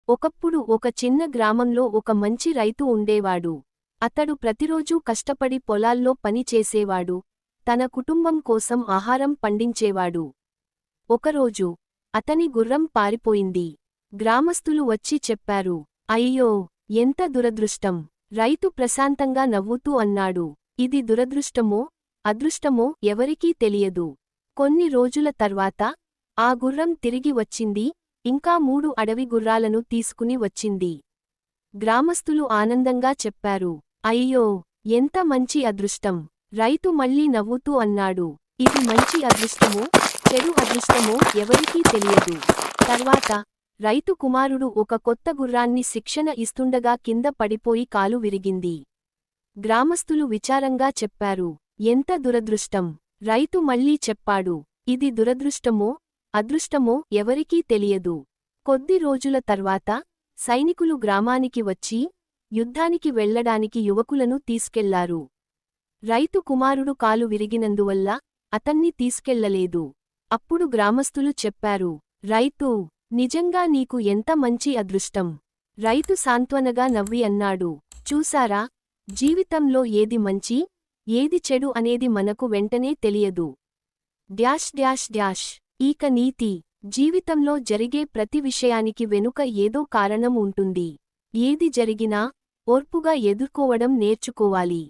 ఒకప్పుడు ఒక చిన్న గ్రామంలో ఒక మంచి రైతు ఉండేవాడు. అతడు ప్రతిరోజూ కష్టపడి పొలాల్లో పని చేసేవాడు, తన కుటుంబం కోసం ఆహారం పండించేవాడు. ఒకరోజు అతని గుర్రం పారిపోయింది. గ్రామస్తులు వచ్చి చెప్పారు, అయ్యో, ఎంత దురదృష్టం! రైతు ప్రశాంతంగా నవ్వుతూ అన్నాడు, ఇది దురదృష్టమో అదృష్టమో ఎవరికీ తెలియదు. కొన్ని రోజుల తర్వాత ఆ గుర్రం తిరిగి వచ్చింది, ఇంకా 3 అడవి గుర్రాలను తీసుకుని వచ్చింది. గ్రామస్తులు ఆనందంగా చెప్పారు, అయ్యో, ఎంత మంచి అదృష్టం! రైతు మళ్ళీ నవ్వుతూ అన్నాడు, ఇది మంచి అదృష్టమో చెడు అదృష్టమో ఎవరికీ తెలియదు. తర్వాత రైతు కుమారుడు ఒక కొత్త గుర్రాన్ని శిక్షణ ఇస్తుండగా కింద పడిపోయి కాలు విరిగింది. గ్రామస్తులు విచారంగా చెప్పారు, ఎంత దురదృష్టం! రైతు మళ్ళీ చెప్పాడు, ఇది దురదృష్టమో అదృష్టమో ఎవరికీ తెలియదు. కొద్ది రోజుల తర్వాత సైనికులు గ్రామానికి వచ్చి యుద్ధానికి వెళ్లడానికి యువకులను తీసుకెళ్లారు. రైతు కుమారుడు కాలు విరిగినందువల్ల అతన్ని తీసుకెళ్లలేదు. అప్పుడు గ్రామస్తులు చెప్పారు, రైతూ, నిజంగా నీకు ఎంత మంచి అదృష్టం! రైతు సాంత్వనగా నవ్వి అన్నాడు, చూసారా, జీవితంలో ఏది మంచి ఏది చెడు అనేది మనకు వెంటనే తెలియదు. ఈక నీతి: జీవితంలో జరిగే ప్రతి విషయానికి వెనుక ఏదో కారణం ఉంటుంది. ఏది జరిగినా ఓర్పుగా ఎదుర్కోవడం నేర్చుకోవాలి.